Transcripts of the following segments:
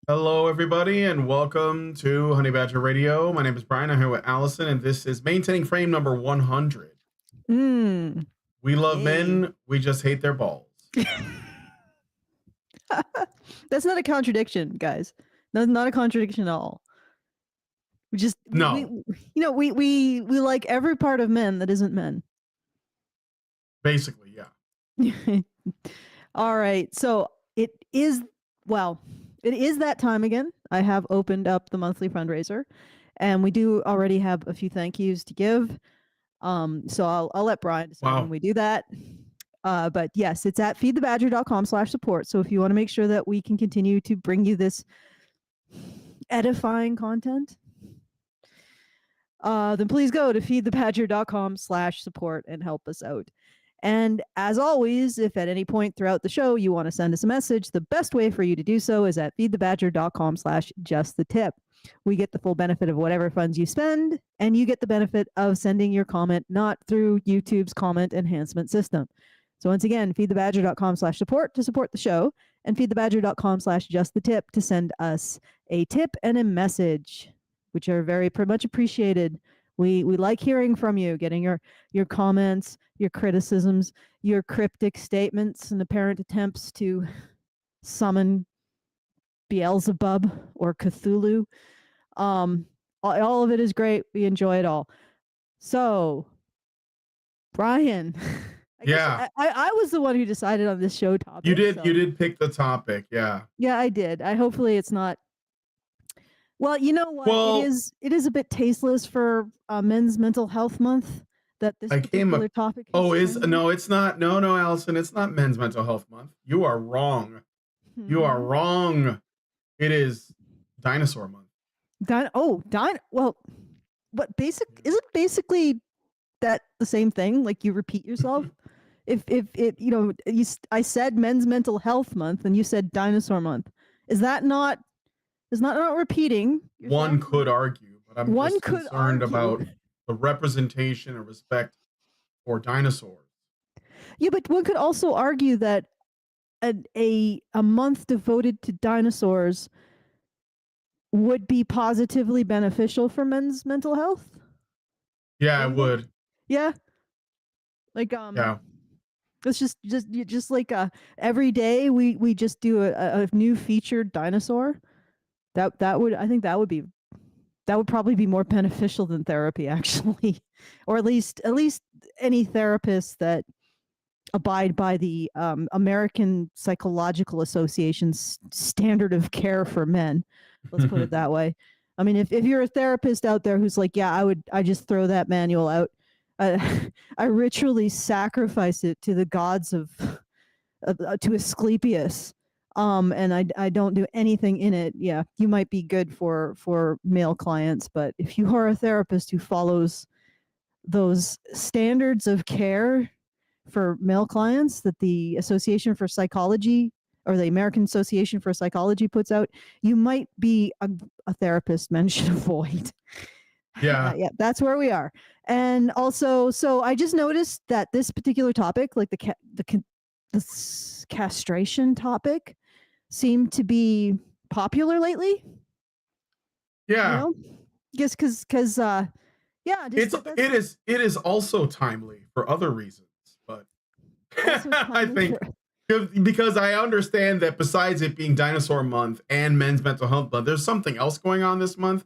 Hello, everybody, and welcome to Honey Badger Radio. My name is Brian. I'm here with Allison, and this is Maintaining Frame number 100. Mm. We love Yay. men, we just hate their balls. That's not a contradiction, guys. No, not a contradiction at all. We just we like every part of men that isn't men. Basically, yeah. All right, so it is that time again. I have opened up the monthly fundraiser, and we do already have a few thank yous to give. So I'll let Brian decide when we do that. But yes, it's at feedthebadger.com/support. So if you want to make sure that we can continue to bring you this edifying content, then please go to feedthebadger.com/support and help us out. And as always, if at any point throughout the show you want to send us a message, the best way for you to do so is at feedthebadger.com/justthetip. We get the full benefit of whatever funds you spend, and you get the benefit of sending your comment not through YouTube's comment enhancement system. So once again, feedthebadger.com/support to support the show, and feedthebadger.com/justthetip to send us a tip and a message, which are very much appreciated. We like hearing from you, getting your comments, your criticisms, your cryptic statements, and apparent attempts to summon Beelzebub or Cthulhu. All of it is great. We enjoy it all. So, Brian, I was the one who decided on this show topic. You did pick the topic, yeah. Yeah, I did. Hopefully it's not. Well, you know what? Well, it is a bit tasteless for Men's Mental Health Month that this particular topic. It's not. No, Allison, it's not Men's Mental Health Month. You are wrong. You are wrong. It is Dinosaur Month. Well, but isn't basically that the same thing? Like you repeat yourself. if I said Men's Mental Health Month and you said Dinosaur Month. Is that not repeating yourself? One could argue, but I'm just concerned about the representation and respect for dinosaurs. Yeah, but one could also argue that a month devoted to dinosaurs would be positively beneficial for men's mental health. Yeah, it would. Yeah. Like it's just like every day we just do a new featured dinosaur. That would probably be more beneficial than therapy, actually, or at least any therapists that abide by the American Psychological Association's standard of care for men. Let's put it that way. I mean, if you're a therapist out there who's like, yeah, I just throw that manual out. I ritually sacrifice it to the gods to Asclepius. And I don't do anything in it. Yeah, you might be good for male clients, but if you are a therapist who follows those standards of care for male clients that the Association for Psychology or the American Association for Psychology puts out, you might be a therapist men should avoid. Yeah. Yeah, that's where we are. And also, so I just noticed that this particular topic, like the castration topic, seemed to be popular lately. Yeah. Just because it is also timely for other reasons, but I think because I understand that besides it being Dinosaur Month and Men's Mental Health Month, there's something else going on this month.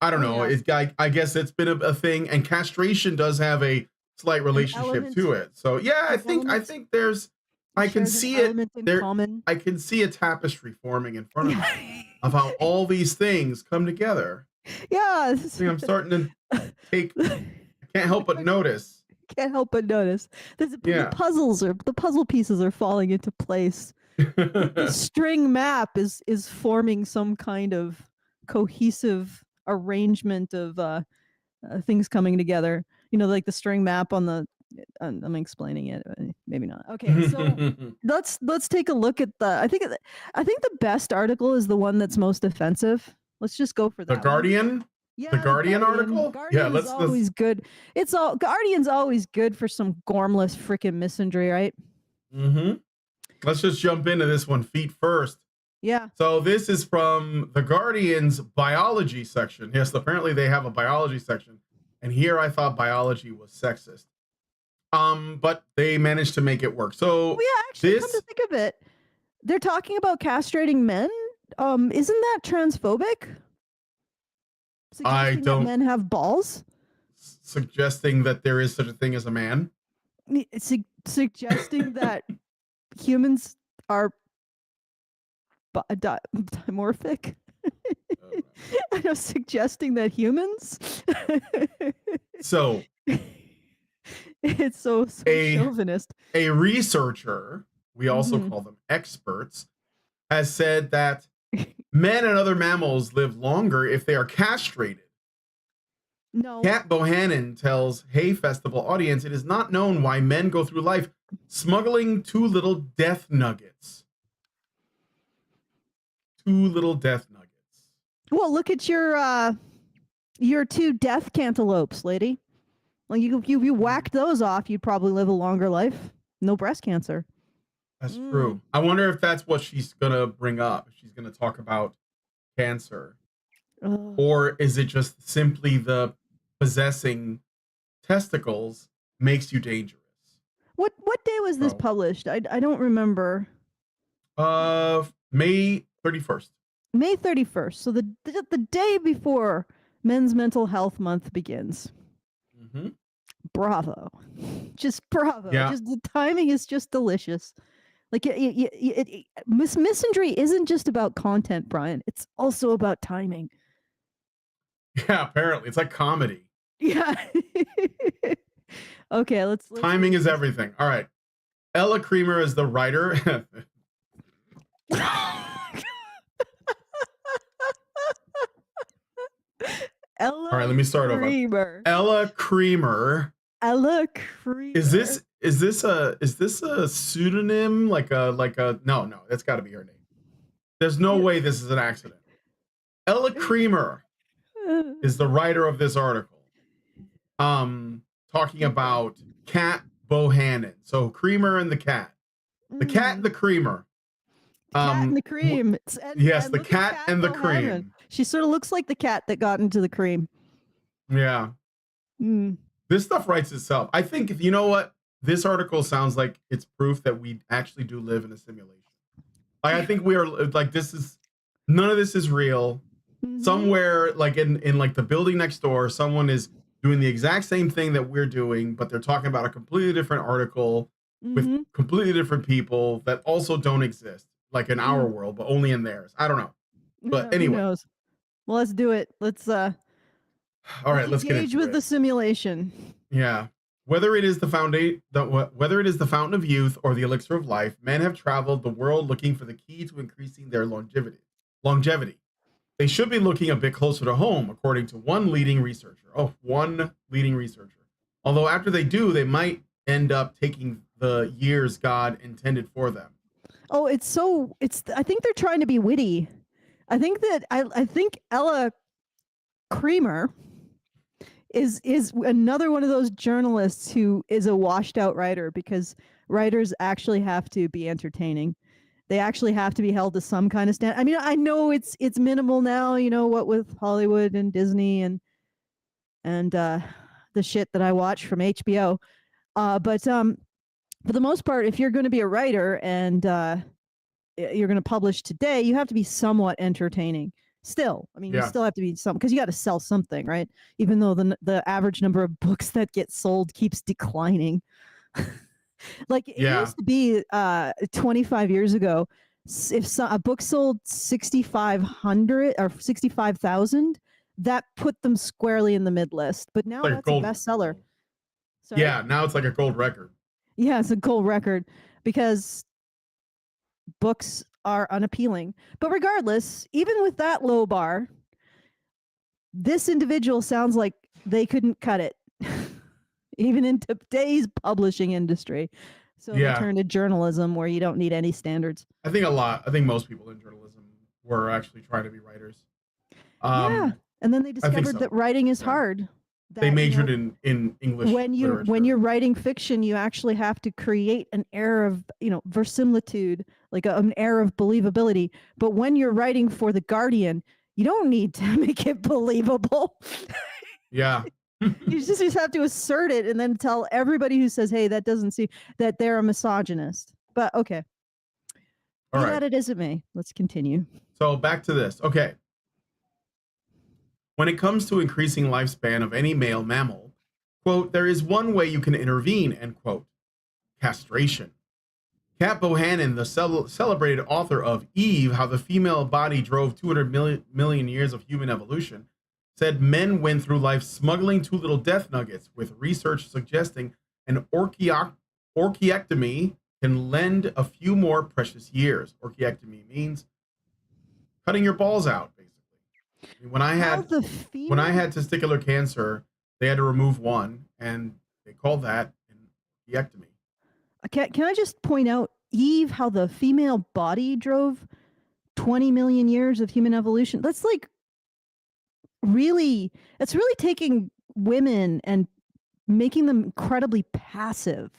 I don't know. Yeah. I guess it's been a thing, and castration does have a slight relationship to it. So yeah, I think there's. I can see it there. I can see a tapestry forming in front of me of how all these things come together. Yeah, I'm starting to take. I can't help but notice. The puzzle pieces are falling into place. The string map is forming some kind of cohesive arrangement of things coming together. Like the string map on the. I'm explaining it, maybe not. Okay, so let's take a look at I think the best article is the one that's most offensive. Let's just go for that. The Guardian. Yeah, the Guardian article. Guardian's always good. Guardian's always good for some gormless freaking misandry, right? Mm-hmm. Let's just jump into this one feet first. Yeah. So this is from The Guardian's biology section. Yes, apparently they have a biology section. And here I thought biology was sexist. But they managed to make it work. Oh So yeah, actually, come to this think of it, they're talking about castrating men. Isn't that transphobic? I Suggesting that don't men have balls? suggesting that there is such a thing as a man. Suggesting that humans are dimorphic? I know, suggesting that humans. So it's so chauvinist. A researcher, we also Mhm. call them experts, has said that men and other mammals live longer if they are castrated. No. Kat Bohannon tells Hay Festival audience it is not known why men go through life smuggling two little death nuggets. Two little death nuggets. Well, look at your two death cantaloupes, lady. Like you whacked those off, you'd probably live a longer life. No breast cancer. That's true. I wonder if that's what she's gonna bring up. If she's gonna talk about cancer, or is it just simply the possessing testicles makes you dangerous? What day was this published? I don't remember. May 31st. May 31st. So the day before Men's Mental Health Month begins. Mm-hmm. Bravo. Just bravo. Yeah. Just the timing is just delicious. Like misandry isn't just about content, Brian. It's also about timing. Yeah, apparently it's like comedy. Yeah. Okay, let's timing is everything. All right. Ella Creamer is the writer. Ella All right, let me start Creamer. over. Ella Creamer. Ella Creamer. Is this a pseudonym? Like a no, that's got to be her name. There's no way this is an accident. Ella Creamer is the writer of this article. Talking about Kat Bohannon. So Creamer and the cat. The cat and the creamer. Cat and the cream. Yes, the cat and the cream. She sort of looks like the cat that got into the cream. Yeah. This stuff writes itself. I think, you know what? This article sounds like it's proof that we actually do live in a simulation. Like, I think we are like, none of this is real. Somewhere like in like the building next door, someone is doing the exact same thing that we're doing, but they're talking about a completely different article with completely different people that also don't exist, like in our world, but only in theirs. I don't know. But anyway. Who knows? Well, let's do it. Let's all right, let's get engage with the simulation. Yeah. Whether it is the fountain of youth or the elixir of life, men have traveled the world looking for the key to increasing their longevity. They should be looking a bit closer to home, according to one leading researcher. Although after they do, they might end up taking the years God intended for them. Oh, I think they're trying to be witty. I think Ella Creamer is another one of those journalists who is a washed out writer, because writers actually have to be entertaining. They actually have to be held to some kind of standard. I mean, I know it's minimal now, you know, what with Hollywood and Disney and the shit that I watch from HBO. But for the most part, if you're going to be a writer and you're going to publish today, you have to be somewhat entertaining. Still, I mean, you still have to be because you got to sell something, right? Even though the average number of books that get sold keeps declining. Like it used to be 25 years ago, if a book sold 6,500 or 65,000, that put them squarely in the mid list. But now that's a bestseller. Sorry? Yeah, now it's like a gold record. Yeah, it's a gold record because books are unappealing. But regardless, even with that low bar, this individual sounds like they couldn't cut it. Even in today's publishing industry. So they turn to journalism where you don't need any standards. I think most people in journalism were actually trying to be writers. And then they discovered that writing is hard. they that, majored in English when literature. you're writing fiction, you actually have to create an air of, verisimilitude, like an air of believability. But when you're writing for The Guardian, you don't need to make it believable. Yeah. You just have to assert it and then tell everybody who says, hey, that doesn't seem, that they're a misogynist. But okay. All Be right. that it as it may, let's continue. So back to this. Okay. When it comes to increasing lifespan of any male mammal, quote, there is one way you can intervene, end quote, castration. Kat Bohannon, the celebrated author of Eve, How the Female Body Drove 200 million Years of Human Evolution, said men went through life smuggling too little death nuggets, with research suggesting an orchiectomy can lend a few more precious years. Orchiectomy means cutting your balls out, basically. When I had testicular cancer, they had to remove one, and they called that an orchiectomy. Can I just point out, Eve, how the female body drove 20 million years of human evolution? That's like really taking women and making them incredibly passive.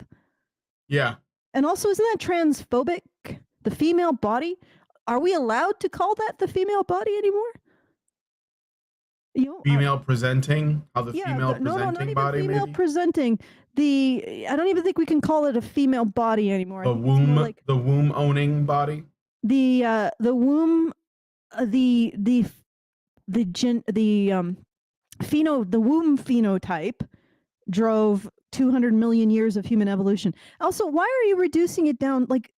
Yeah. And also, isn't that transphobic? The female body? Are we allowed to call that the female body anymore? Female presenting, how the female presenting body, female maybe presenting. I don't even think we can call it a female body anymore. The womb owning body. The womb, the womb phenotype drove 200 million years of human evolution. Also, why are you reducing it down? Like,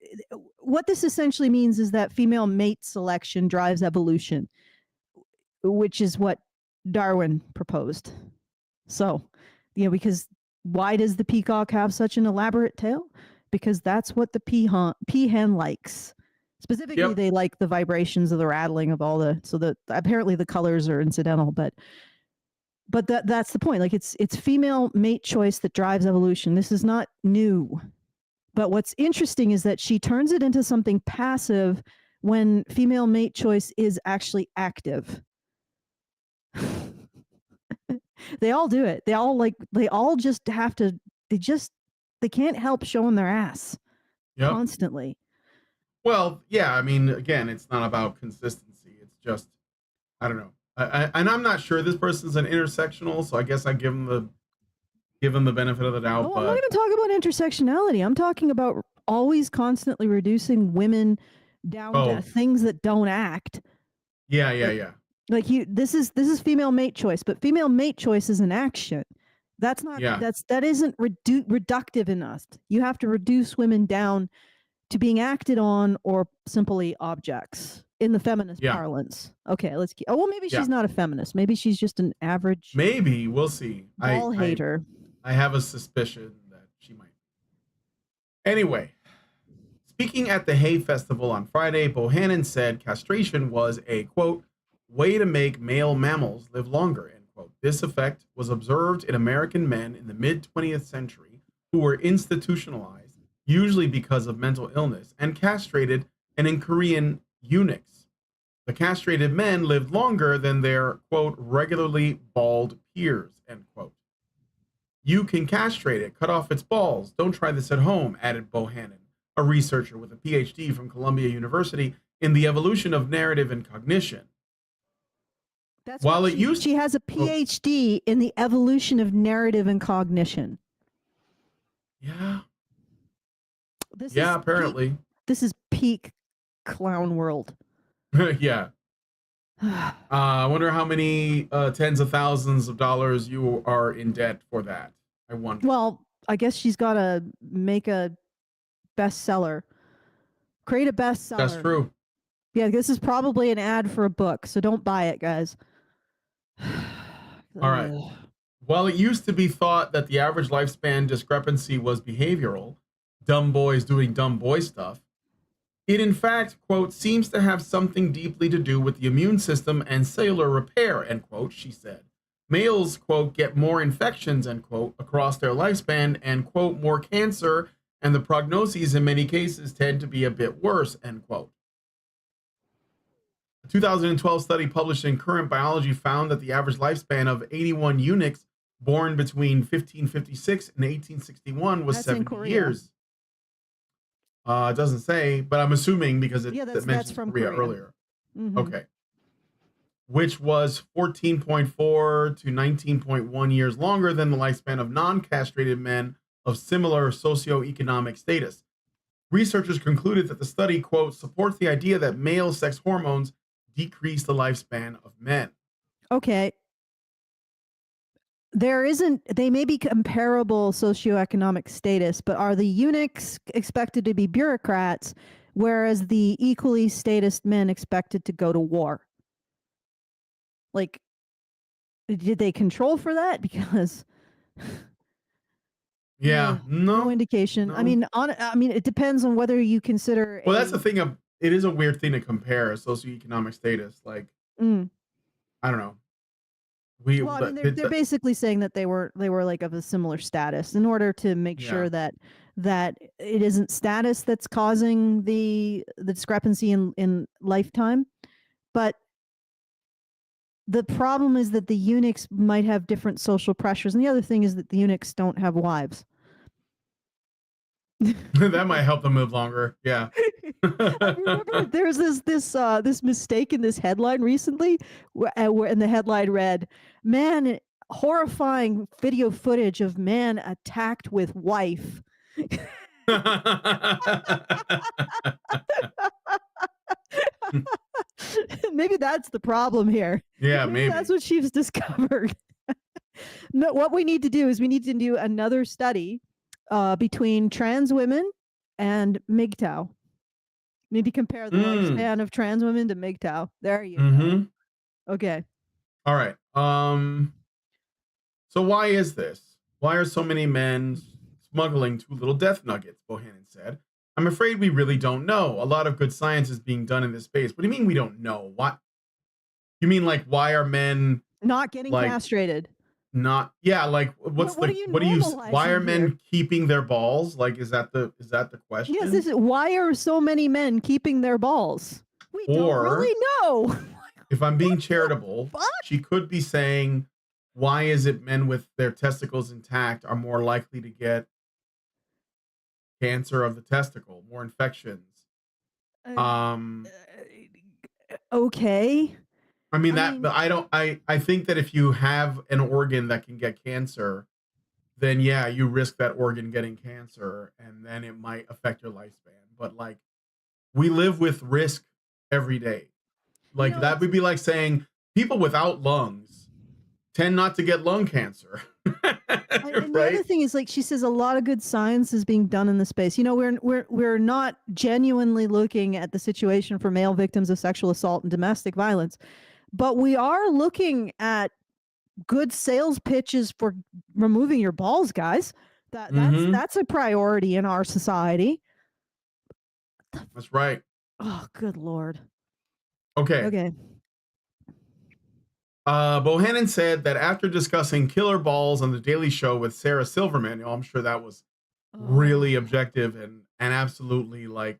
what this essentially means is that female mate selection drives evolution, which is what Darwin proposed. So, because why does the peacock have such an elaborate tail? Because that's what the peahen likes. Specifically, they like the vibrations of the rattling of all apparently the colors are incidental, but that's the point. Like, it's female mate choice that drives evolution. This is not new. But what's interesting is that she turns it into something passive when female mate choice is actually active. They all do it. They all just have to, they can't help showing their ass constantly. Well, yeah, I mean, again, it's not about consistency. It's just, I don't know. And I'm not sure this person's an intersectional, so I guess I give them the benefit of the doubt. I'm not going to talk about intersectionality. I'm talking about always constantly reducing women down to things that don't act. Yeah. Like, this is female mate choice, but female mate choice is an action. That's not. Yeah. That isn't reductive enough. You have to reduce women down to being acted on or simply objects in the feminist parlance. Okay, let's keep. Oh, well, maybe she's not a feminist. Maybe she's just an average. Maybe we'll see. Ball hater. I have a suspicion that she might. Anyway, speaking at the Hay Festival on Friday, Bohannon said castration was a, quote, way to make male mammals live longer, end quote. This effect was observed in American men in the mid-20th century who were institutionalized, usually because of mental illness, and castrated, and in Korean eunuchs. The castrated men lived longer than their, quote, regularly bald peers, end quote. You can castrate it, cut off its balls. Don't try this at home, added Bohannon, a researcher with a PhD from Columbia University in the evolution of narrative and cognition. She has a PhD in the evolution of narrative and cognition. Yeah. Apparently. This is peak clown world. Yeah. I wonder how many tens of thousands of dollars you are in debt for that. I wonder. Well, I guess she's got to make a bestseller. Create a bestseller. That's true. Yeah, this is probably an ad for a book, so don't buy it, guys. All right. While it used to be thought that the average lifespan discrepancy was behavioral, dumb boys doing dumb boy stuff, it in fact, quote, seems to have something deeply to do with the immune system and cellular repair, end quote, she said. Males, quote, get more infections, end quote, across their lifespan, and, quote, more cancer, and the prognoses in many cases tend to be a bit worse, end quote. A 2012 study published in Current Biology found that the average lifespan of 81 eunuchs born between 1556 and 1861 was That's in 70 Korea. years. It doesn't say, but I'm assuming because it that's mentions from Korea Korea. earlier. Mm-hmm. Okay. Which was 14.4 to 19.1 years longer than the lifespan of non-castrated men of similar socioeconomic status. Researchers concluded that the study, quote, supports the idea that male sex hormones decrease the lifespan of men. Okay. They may be comparable socioeconomic status, but are the eunuchs expected to be bureaucrats, whereas the equally statused men expected to go to war? Like, did they control for that? Because no indication. No. I mean, it depends on whether you consider. Well, that's the thing. It is a weird thing to compare socioeconomic status. Like, I don't know. They're basically saying that they were like of a similar status in order to make sure that it isn't status that's causing the discrepancy in lifetime, but the problem is that the eunuchs might have different social pressures, and the other thing is that the eunuchs don't have wives. That might help them live longer. Yeah. Remember, there's this mistake in this headline recently, and the headline read, "Man, horrifying video footage of man attacked with wife." Maybe that's the problem here. Yeah, maybe that's what she's discovered. No, what we need to do is we need to do another study between trans women and MGTOW. Maybe compare the lifespan of trans women to MGTOW. There you go. Okay. All right. So why is this? Why are so many men smuggling too little death nuggets? Bohannon said. I'm afraid we really don't know. A lot of good science is being done in this space. What do you mean we don't know? What? You mean like why are men not getting castrated? What do you why are men keeping their balls? Like, is that the question? Yes, why are so many men keeping their balls? We don't really know. If I'm being charitable, she could be saying, why is it men with their testicles intact are more likely to get cancer of the testicle, more infections? Okay. I think that if you have an organ that can get cancer, then yeah, you risk that organ getting cancer and then it might affect your lifespan. But like, we live with risk every day. Like, that would be like saying people without lungs tend not to get lung cancer. And the other thing is, like she says, a lot of good science is being done in the space. We're not genuinely looking at the situation for male victims of sexual assault and domestic violence, but we are looking at good sales pitches for removing your balls, guys. That's a priority in our society. That's right. Oh, good Lord. Okay. Bohannon said that after discussing killer balls on the Daily Show with Sarah Silverman, I'm sure that was really objective and absolutely like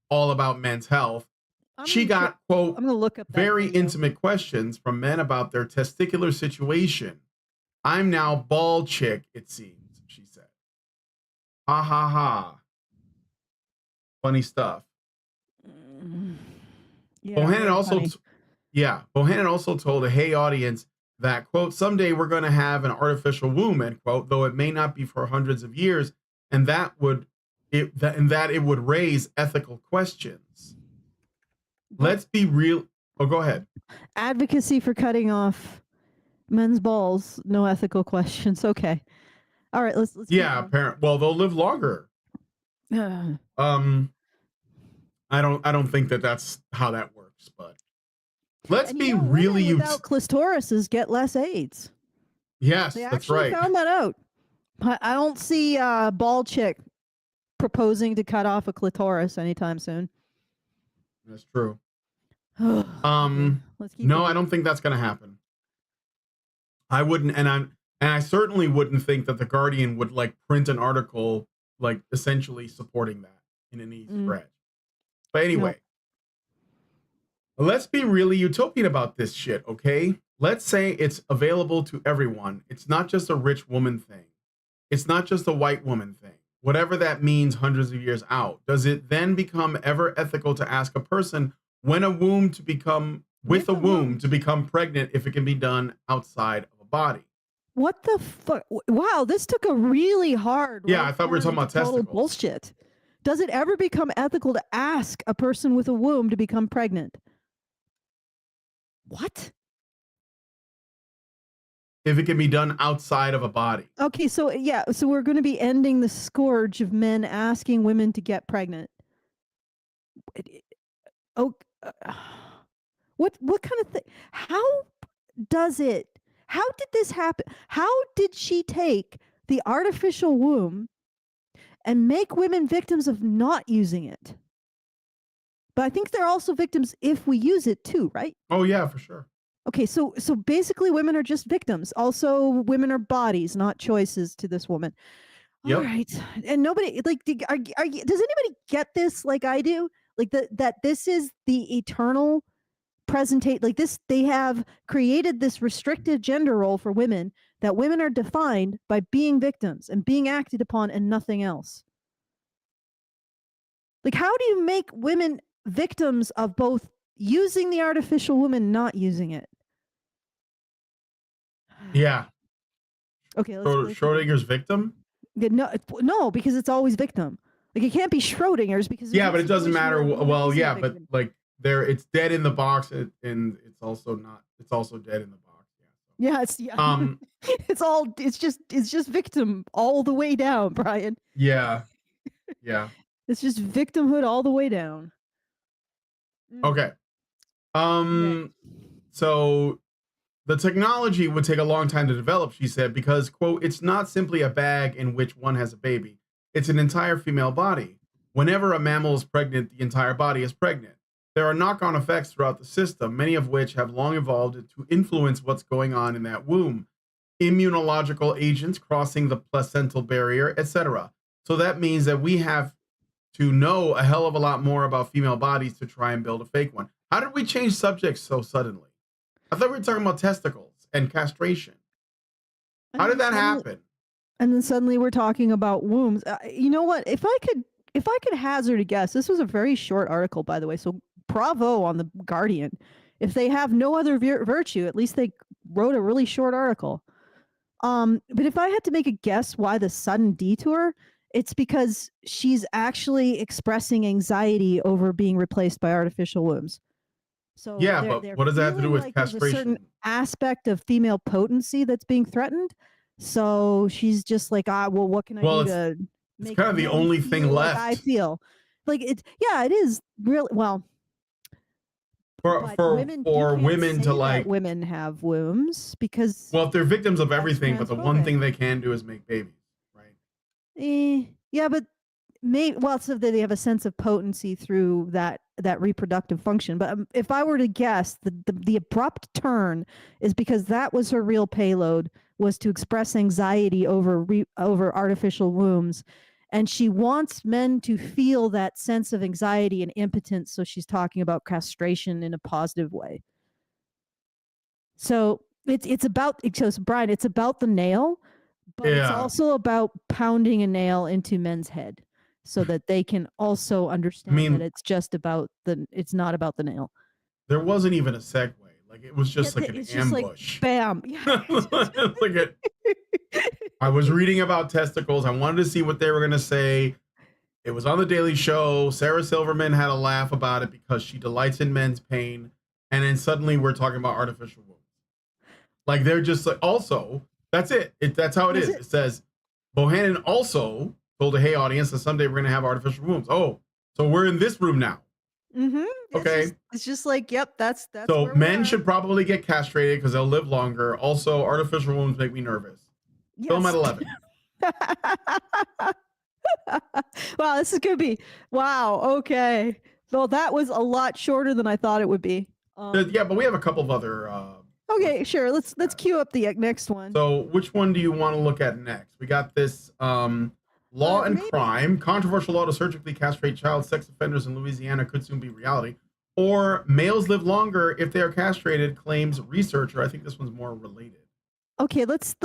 all about men's health. She got, quote, I'm gonna look up very intimate questions from men about their testicular situation. I'm now bald chick, it seems, she said. Ha ha ha. Funny stuff. Yeah, Bohannon also told a Hey audience that, quote, someday we're going to have an artificial womb, end quote, though it may not be for hundreds of years, and that it would raise ethical questions. Let's be real. Oh, go ahead. Advocacy for cutting off men's balls, no ethical questions. Okay. All right, let's apparently. Well, they'll live longer. I don't think that's how that works, but let's be really without clitorises get less AIDS. Yes, that's right. They found that out. I don't see bald chick proposing to cut off a clitoris anytime soon. That's true. No, I don't think that's going to happen. I wouldn't, and I certainly wouldn't think that the Guardian would like print an article like essentially supporting that in any stretch. But anyway, let's be really utopian about this shit, okay? let's say it's available to everyone. It's not just a rich woman thing. It's not just a white woman thing. Whatever that means hundreds of years out. Does it then become ever ethical to ask a person when a womb to become with a womb to become pregnant if it can be done outside of a body? What the fuck? Wow, this took a really hard. Yeah, I thought we were talking about total testicles. bullshit. Does it ever become ethical to ask a person with a womb to become pregnant? What? If it can be done outside of a body. Okay, so yeah, so we're going to be ending the scourge of men asking women to get pregnant. Oh, what kind of thing? How does it? How did this happen? How did she take the artificial womb and make women victims of not using it? But I think they're also victims if we use it too, right? Oh yeah, for sure. Okay, so basically women are just victims. Also, women are bodies, not choices to this woman. Yep. All right. And nobody like does anybody get this like I do? Like that this is the eternal presentate like this they have created this restrictive gender role for women that women are defined by being victims and being acted upon and nothing else. Like how do you make women victims of both using the artificial woman, not using it? Yeah. Okay, Schrodinger's victim? No, because it's always victim. Like it can't be Schrodinger's because yeah, but it doesn't matter. Well, yeah, but like it's dead in the box, and it's also not. It's also dead in the box. Yeah. It's just victim all the way down, Brian. Yeah. It's just victimhood all the way down. Okay. So the technology would take a long time to develop, she said, because, quote, it's not simply a bag in which one has a baby. It's an entire female body. Whenever a mammal is pregnant, the entire body is pregnant. There are knock-on effects throughout the system, many of which have long evolved to influence what's going on in that womb. Immunological agents crossing the placental barrier, etc. So that means that we have to know a hell of a lot more about female bodies to try and build a fake one. How did we change subjects so suddenly? I thought we were talking about testicles and castration. How did that happen? And then suddenly we're talking about wombs. You know what? If I could hazard a guess, this was a very short article, by the way. So bravo on the Guardian. If they have no other virtue, at least they wrote a really short article. But if I had to make a guess why the sudden detour, it's because she's actually expressing anxiety over being replaced by artificial wombs. So yeah, but what does that have to do with castration? There's a certain aspect of female potency that's being threatened. So she's just like, well, what can I do to make it's kind of the only thing left. I feel like it is really well. For women to like women have wombs because if they're victims of everything, but the one thing they can do is make babies, right? Yeah, but so they have a sense of potency through that reproductive function. But if I were to guess, the abrupt turn is because that was her real payload, was to express anxiety over artificial wombs, and she wants men to feel that sense of anxiety and impotence. So she's talking about castration in a positive way. So it's about Brian. It's about the nail, but it's also about pounding a nail into men's head, so that they can also understand that it's just about it's not about the nail. There wasn't even a segue. Like it was just like an ambush. Like, bam. Yeah. I was reading about testicles. I wanted to see what they were going to say. It was on the Daily Show. Sarah Silverman had a laugh about it because she delights in men's pain. And then suddenly we're talking about artificial wombs. Like they're just like, also, that's it. That's how it is. It says, Bohannon also told a Hey audience that someday we're going to have artificial wombs. Oh, so we're in this room now. Mm-hmm. Okay. It's just like, yep, that's so men should probably get castrated because they'll live longer. Also, artificial wombs make me nervous. Yes. Film at 11. Wow, this is gonna be okay. Well, that was a lot shorter than I thought it would be. Yeah, but we have a couple of other okay, sure. Let's queue up the next one. So which one do you want to look at next? We got this law and crime. Controversial law to surgically castrate child sex offenders in Louisiana could soon be reality. or males live longer if they are castrated, claims researcher. I think this one's more related. Okay, let's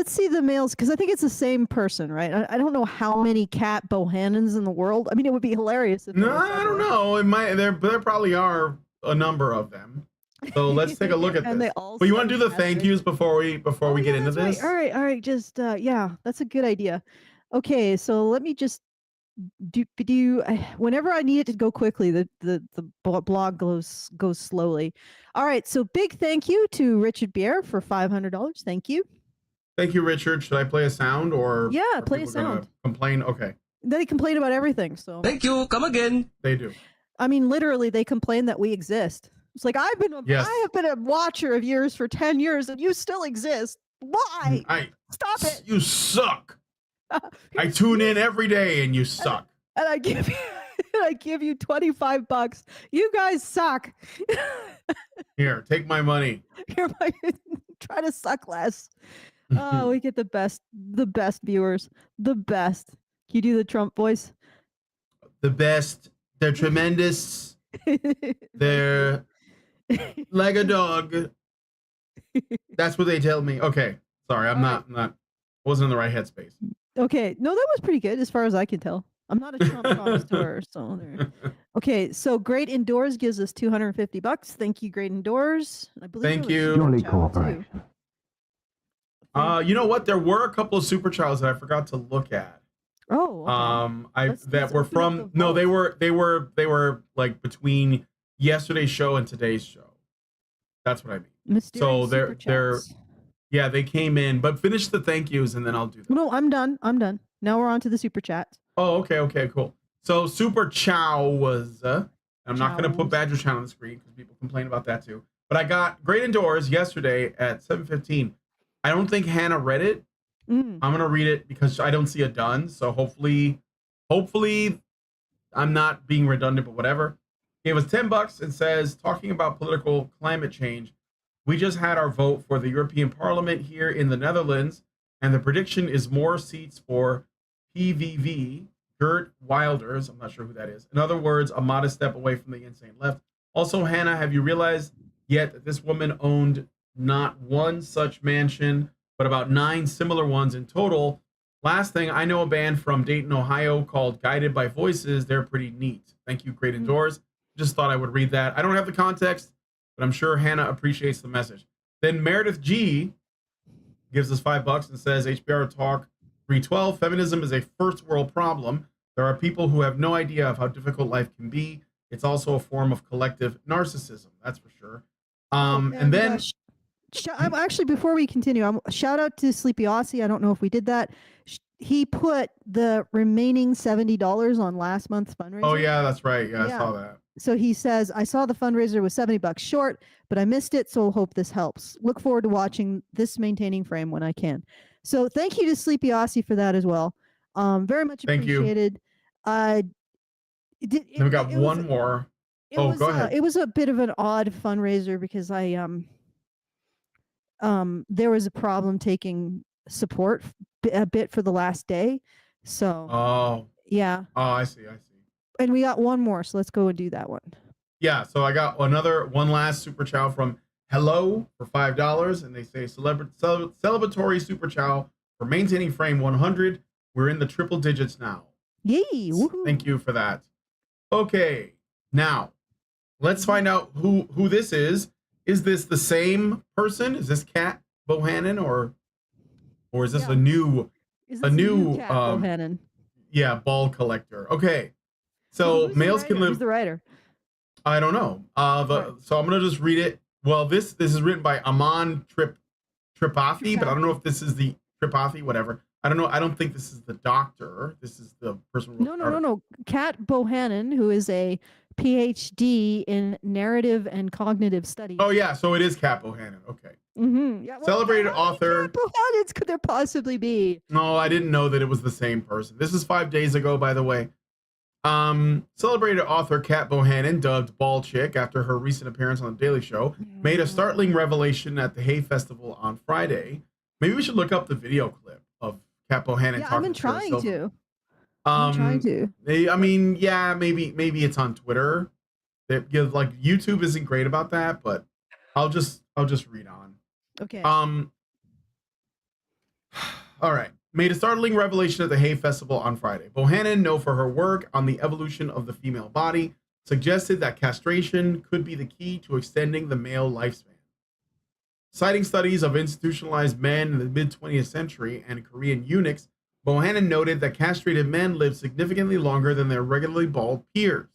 see the males, because I think it's the same person, right? I don't know how many Cat Bohannons in the world. I mean, it would be hilarious if No, there were I don't several. know. It might there probably are a number of them. So let's take a look at And they this. all But you want to do the self-castrate. thank yous before we Oh, get yeah, into that's right. this? All right. Just yeah, that's a good idea. Okay, so let me just whenever I need it to go quickly, the blog goes slowly. All right, so big thank you to Richard Bier for $500. Thank you. Thank you, Richard. Should I play a sound or Yeah, are play a people gonna sound. complain? Okay. They complain about everything, so Thank you. Come again. They do. I mean, literally, they complain that we exist. It's like I Yes. have been a watcher of yours for 10 years, and you still exist. Why? Stop it! You suck. I tune in every day, and you suck. And I give you, I give you $25. You guys suck. Here, take my money. Try to suck less. Oh, we get the best viewers. The best. Can you do the Trump voice? The best. They're tremendous. They're like a dog. That's what they tell me. Okay. Sorry, I'm not wasn't in the right headspace. Okay. No, that was pretty good as far as I can tell. I'm not a Trump connoisseur, so there. Okay, so Great Indoors gives us $250. Thank you, Great Indoors. I believe Thank you. Super Chow, too. You know what? There were a couple of Super Chows that I forgot to look at. Oh, okay. That were from they were like between yesterday's show and today's show. That's what I mean. Mysterious so they're yeah, they came in, but finish the thank yous and then I'll do that. No, I'm done. Now we're on to the super chats. Oh, okay, cool. So Super Chow was I'm not going to put Badger Chow on the screen because people complain about that too. But I got Great Indoors yesterday at 7:15. I don't think Hannah read it. I'm going to read it because I don't see it done. So hopefully I'm not being redundant, but whatever. Gave us $10 and says, talking about political climate change, we just had our vote for the European Parliament here in the Netherlands, and the prediction is more seats for PVV, Geert Wilders. I'm not sure who that is. In other words, a modest step away from the insane left. Also, Hannah, have you realized yet that this woman owned not one such mansion, but about 9 similar ones in total? Last thing, I know a band from Dayton, Ohio called Guided by Voices. They're pretty neat. Thank you, Great Indoors. Just thought I would read that. I don't have the context, but I'm sure Hannah appreciates the message. Then Meredith G gives us $5 and says, HBR Talk 312, feminism is a first world problem. There are people who have no idea of how difficult life can be. It's also a form of collective narcissism. That's for sure. And then actually, before we continue, shout out to Sleepy Aussie. I don't know if we did that. He put the remaining $70 on last month's fundraiser. Oh yeah, that's right. Yeah, I saw that. So he says, I saw the fundraiser was $70 short, but I missed it, so hope this helps. Look forward to watching this maintaining frame when I can. So thank you to Sleepy Aussie for that as well. Very much appreciated. Then we got one more. Go ahead. It was a bit of an odd fundraiser because there was a problem taking support a bit for the last day. So yeah. Oh, I see. And we got one more, so let's go and do that one. Yeah, so I got one last Super Chow from Hello for $5, and they say celebratory Super Chow for maintaining frame 100. We're in the triple digits now. Yay! Woohoo. Thank you for that. Okay, now let's find out who this is. Is this the same person? Is this Cat Bohannon or is this a new Cat Bohannon? Yeah, ball collector. Okay. So males can live. Who's the writer? I don't know. So I'm gonna just read it. Well, this is written by Aman Tripathi, but I don't know if this is the Tripathi, whatever. I don't know. I don't think this is the doctor. This is the person who wrote No. Kat Bohannon, who is a PhD in narrative and cognitive studies. Oh yeah, so it is Kat Bohannon. Okay. Yeah, well, celebrated author. Kat Bohannons could there possibly be? No, I didn't know that it was the same person. This is 5 days ago, by the way. Celebrated author Kat Bohannon, dubbed Ball Chick after her recent appearance on The Daily Show, made a startling revelation at the Hay Festival on Friday. Maybe we should look up the video clip of Kat Bohannon talking. I've been trying to. I mean, yeah, maybe it's on Twitter. Like YouTube isn't great about that, but I'll just read on. Okay. All right. Made a startling revelation at the Hay Festival on Friday. Bohannon, known for her work on the evolution of the female body, suggested that castration could be the key to extending the male lifespan. Citing studies of institutionalized men in the mid 20th century and Korean eunuchs, Bohannon noted that castrated men live significantly longer than their regularly bald peers.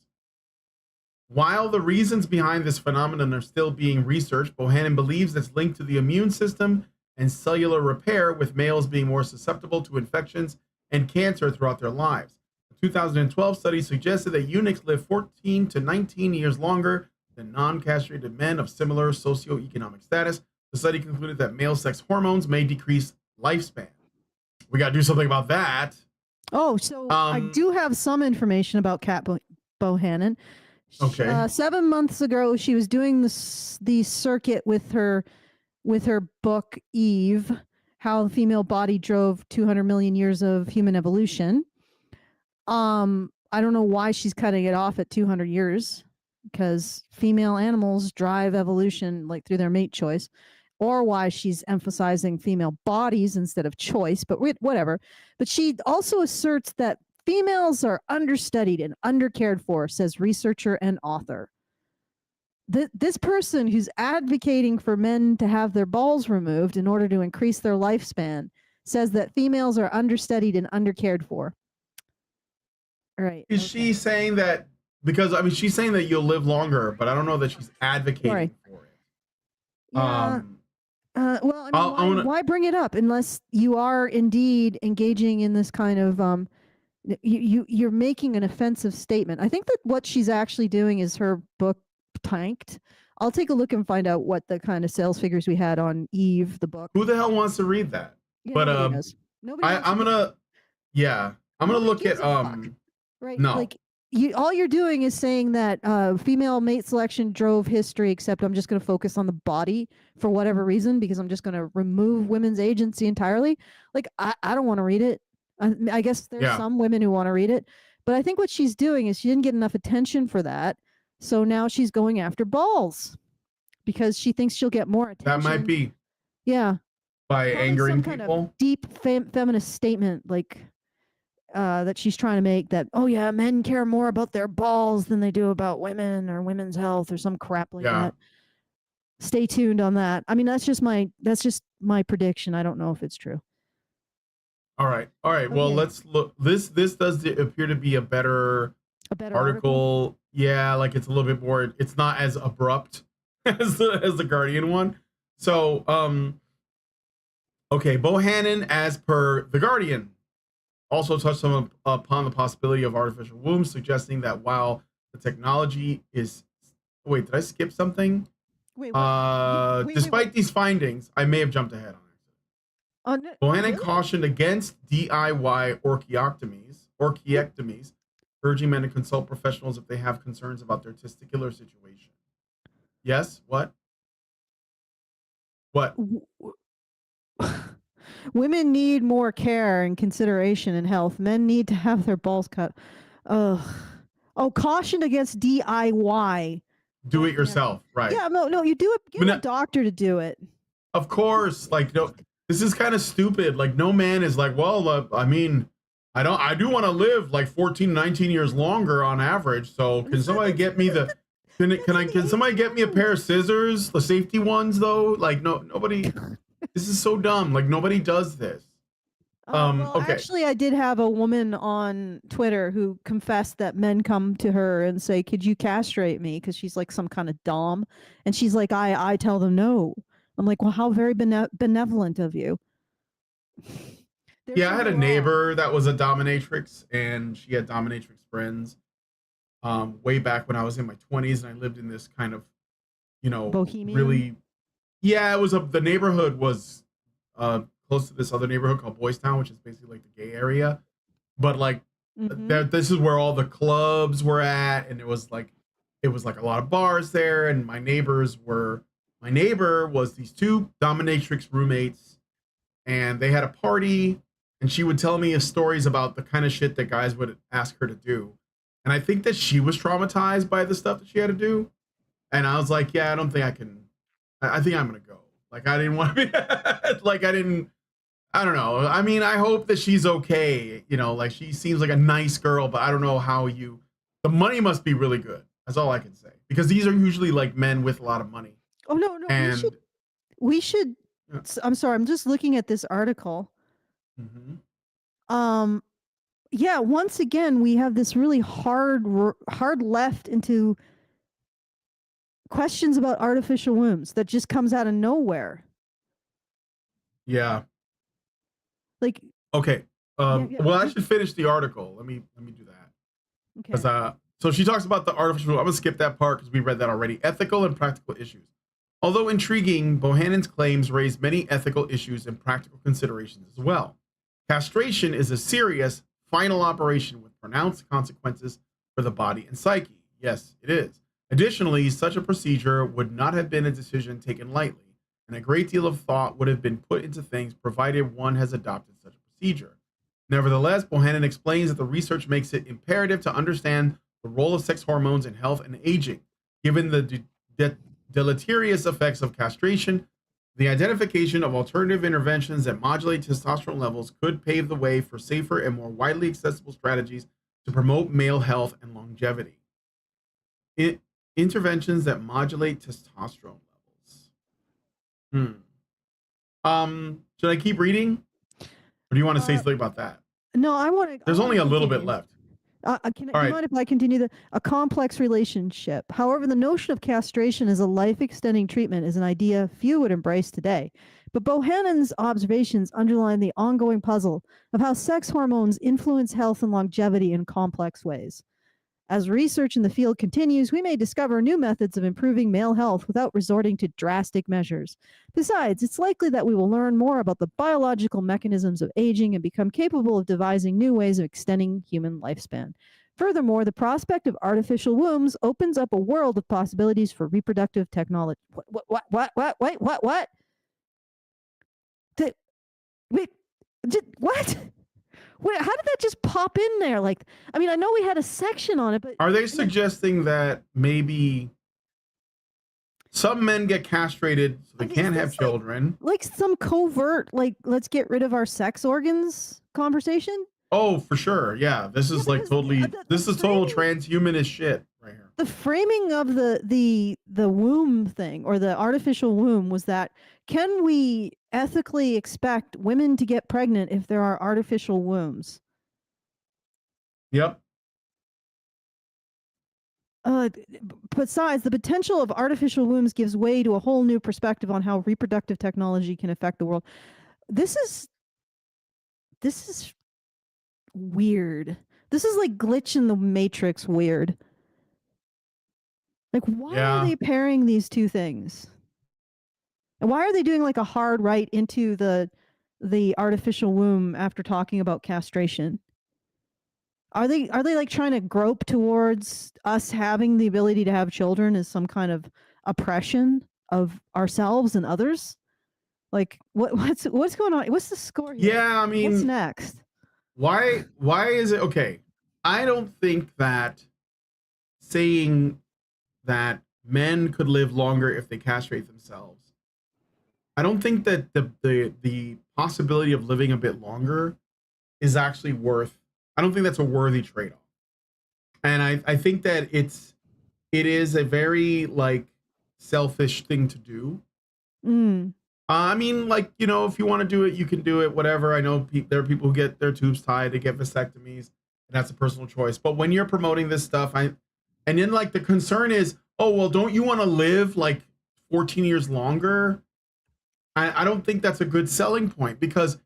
While the reasons behind this phenomenon are still being researched, Bohannon believes it's linked to the immune system and cellular repair, with males being more susceptible to infections and cancer throughout their lives. A 2012 study suggested that eunuchs live 14 to 19 years longer than non-castrated men of similar socioeconomic status. The study concluded that male sex hormones may decrease lifespan. We got to do something about that. Oh, so I do have some information about Kat Bohannon. Okay. 7 months ago, she was doing the circuit with her book Eve, How the Female Body Drove 200 Million Years of Human Evolution. I don't know why she's cutting it off at 200 years, because female animals drive evolution like through their mate choice, or why she's emphasizing female bodies instead of choice, but whatever. But she also asserts that females are understudied and undercared for, says researcher and author. This person who's advocating for men to have their balls removed in order to increase their lifespan says that females are understudied and undercared for. All right. Is she saying that because she's saying that you'll live longer, but I don't know that she's advocating for it. Yeah. Well, why bring it up unless you are indeed engaging in this kind of you're making an offensive statement. I think that what she's actually doing is her book tanked. I'll take a look and find out what the kind of sales figures we had on Eve, the book. Who the hell wants to read that? Yeah, but I'm gonna look at right. No. Like all you're doing is saying that female mate selection drove history, except I'm just going to focus on the body for whatever reason, because I'm just going to remove women's agency entirely. Like I don't want to read it. I guess there's some women who want to read it, but I think what she's doing is she didn't get enough attention for that. So now she's going after balls because she thinks she'll get more attention. That might be. Yeah. By probably angering some people. Kind of deep feminist statement like that she's trying to make, that, oh yeah, men care more about their balls than they do about women or women's health or some crap like that. Stay tuned on that. I mean, that's just my prediction. I don't know if it's true. All right. Well, let's look. This does appear to be a better article. Yeah, like it's a little bit more. It's not as abrupt as the Guardian one. So, okay, Bohannon, as per the Guardian, also touched upon the possibility of artificial wombs, suggesting that while the technology is... Wait, did I skip something? Despite these findings, I may have jumped ahead on it. Bohannon cautioned against DIY orchiectomies, urging men to consult professionals if they have concerns about their testicular situation. Yes? What? Women need more care and consideration in health. Men need to have their balls cut. Caution against DIY. Do it yourself, right? Yeah, no, you do it. Get a doctor to do it. Of course, like no, this is kind of stupid. Like no man is like, well, I mean, I do want to live like 14, 19 years longer on average. So can somebody get me can somebody get me a pair of scissors, the safety ones though? Like nobody. This is so dumb. Like nobody does this. Okay. Actually, I did have a woman on Twitter who confessed that men come to her and say, "Could you castrate me?" Because she's like some kind of dom, and she's like, "I tell them no." I'm like, "Well, how very benevolent of you." I had a neighbor that was a dominatrix, and she had dominatrix friends. Way back when I was in my 20s, and I lived in this kind of, Bohemian? Really. Yeah, it was the neighborhood was close to this other neighborhood called Boys Town, which is basically like the gay area. But like this is where all the clubs were at, and it was like a lot of bars there, and my neighbor was these two dominatrix roommates, and they had a party, and she would tell me stories about the kind of shit that guys would ask her to do. And I think that she was traumatized by the stuff that she had to do. And I was like, yeah, I don't think I can. I think I'm gonna go. Like I didn't want to be like I don't know. I mean, I hope that she's okay. You know, like she seems like a nice girl, but I don't know how you. The money must be really good. That's all I can say because these are usually like men with a lot of money. Oh no, And we should. yeah. I'm sorry, I'm just looking at this article. Mhm. Yeah, once again, we have this really hard left into questions about artificial wombs that just comes out of nowhere. Yeah. Like, Okay. Well, I should finish the article. Let me do that. Okay. Because so she talks about the artificial. I'm gonna skip that part because we read that already. Ethical and practical issues. Although intriguing, Bohannon's claims raise many ethical issues and practical considerations as well. Castration is a serious, final operation with pronounced consequences for the body and psyche. Yes, it is. Additionally, such a procedure would not have been a decision taken lightly, and a great deal of thought would have been put into things provided one has adopted such a procedure. Nevertheless, Bohannon explains that the research makes it imperative to understand the role of sex hormones in health and aging, given the deleterious effects of castration. The identification of alternative interventions that modulate testosterone levels could pave the way for safer and more widely accessible strategies to promote male health and longevity. Interventions that modulate testosterone levels. Should I keep reading? Or do you want to say something about that? No, I want to. There's only a little bit left. Do you mind if I continue a complex relationship? However, the notion of castration as a life-extending treatment is an idea few would embrace today. But Bohannon's observations underline the ongoing puzzle of how sex hormones influence health and longevity in complex ways. As research in the field continues, we may discover new methods of improving male health without resorting to drastic measures. Besides, it's likely that we will learn more about the biological mechanisms of aging and become capable of devising new ways of extending human lifespan. Furthermore, the prospect of artificial wombs opens up a world of possibilities for reproductive technology. What? Wait, what? Wait, how did that just pop in there? Like, I mean, I know we had a section on it, but are they suggesting that maybe some men get castrated so they can't have children? Like some covert, like, let's get rid of our sex organs conversation? Oh, for sure. Yeah. This is like totally this is total transhumanist shit right here. The framing of the womb thing or the artificial womb was that can we ethically expect women to get pregnant if there are artificial wombs? Yep. Besides, the potential of artificial wombs gives way to a whole new perspective on how reproductive technology can affect the world. This is weird. This is like glitch in the matrix weird. Like, why are they pairing these two things? And why are they doing like a hard right into the artificial womb after talking about castration? Are they like trying to grope towards us having the ability to have children as some kind of oppression of ourselves and others? Like what's going on? What's the score here? Yeah, I mean, what's next? Why is it okay? I don't think that saying that men could live longer if they castrate themselves. I don't think that the possibility of living a bit longer is actually worth. I don't think that's a worthy trade-off. And I think that it is a very like selfish thing to do. I mean, like, you know, if you want to do it, you can do it, whatever. I know there are people who get their tubes tied to get vasectomies, and that's a personal choice. But when you're promoting this stuff, and then like the concern is, oh, well, don't you want to live like 14 years longer? I don't think that's a good selling point because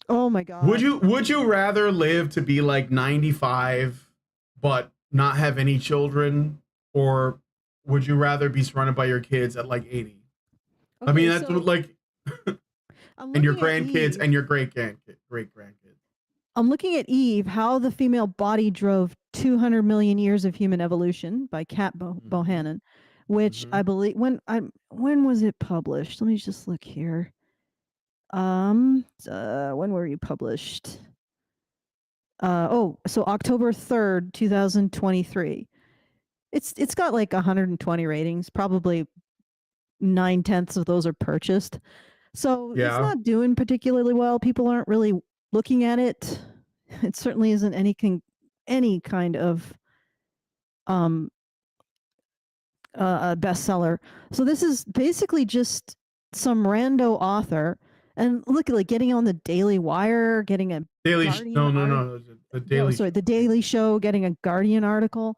oh my God. Would you rather live to be like 95 but not have any children, or would you rather be surrounded by your kids at like 80? Okay, I mean, that's like and your grandkids and your great grandkids. I'm looking at Eve, how the female body drove 200 million years of human evolution by Kat Bohannon, which I believe when was it published? Let me just look here. When were you published? So October 3rd, 2023. It's got like 120 ratings. Probably 9/10 of those are purchased. So it's not doing particularly well. People aren't really looking at it. It certainly isn't any kind of a bestseller. So this is basically just some rando author, and look at like getting on the Daily Wire, getting a Daily. Guardian The Daily. the Daily Show, getting a Guardian article.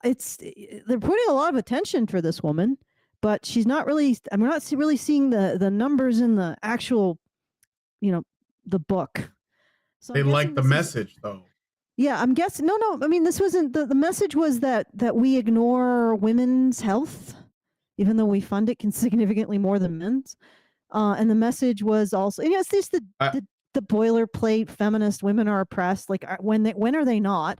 They're putting a lot of attention for this woman, but she's not really. I'm not really seeing the numbers in the actual, the book. So they like the message though. Yeah, I'm guessing. No. I mean, this wasn't the message was that we ignore women's health, even though we fund it significantly more than men's. And the message was also, it's just the boilerplate feminist women are oppressed. Like when are they not?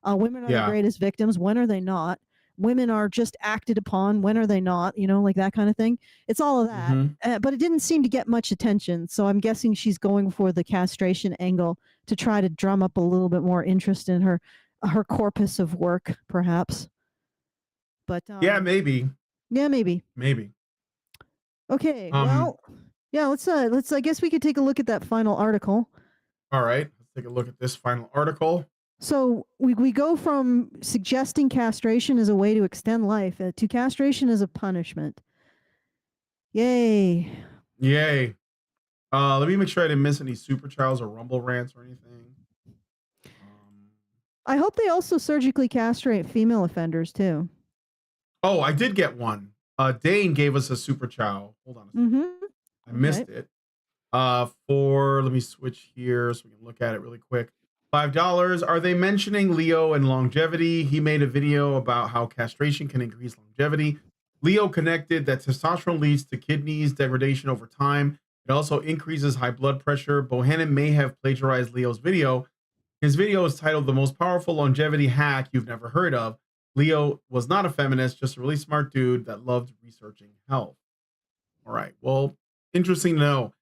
Women are the greatest victims. When are they not? Women are just acted upon. When are they not? Like that kind of thing. It's all of that. But it didn't seem to get much attention. So I'm guessing she's going for the castration angle to try to drum up a little bit more interest in her corpus of work, perhaps. But yeah, maybe. Okay. Well, yeah. Let's. I guess we could take a look at that final article. All right. Let's take a look at this final article. So we go from suggesting castration as a way to extend life to castration as a punishment. Yay. Let me make sure I didn't miss any Super Chows or Rumble rants or anything. I hope they also surgically castrate female offenders too. Oh, I did get one. Dane gave us a Super Chow. Hold on a second. I missed it. Let me switch here so we can look at it really quick. $5. Are they mentioning Leo and longevity? He made a video about how castration can increase longevity. Leo connected that testosterone leads to kidneys degradation over time. It also increases high blood pressure. Bohannon may have plagiarized Leo's video. His video is titled The Most Powerful Longevity Hack You've Never Heard of. Leo was not a feminist, just a really smart dude that loved researching health. All right. Well, interesting to know.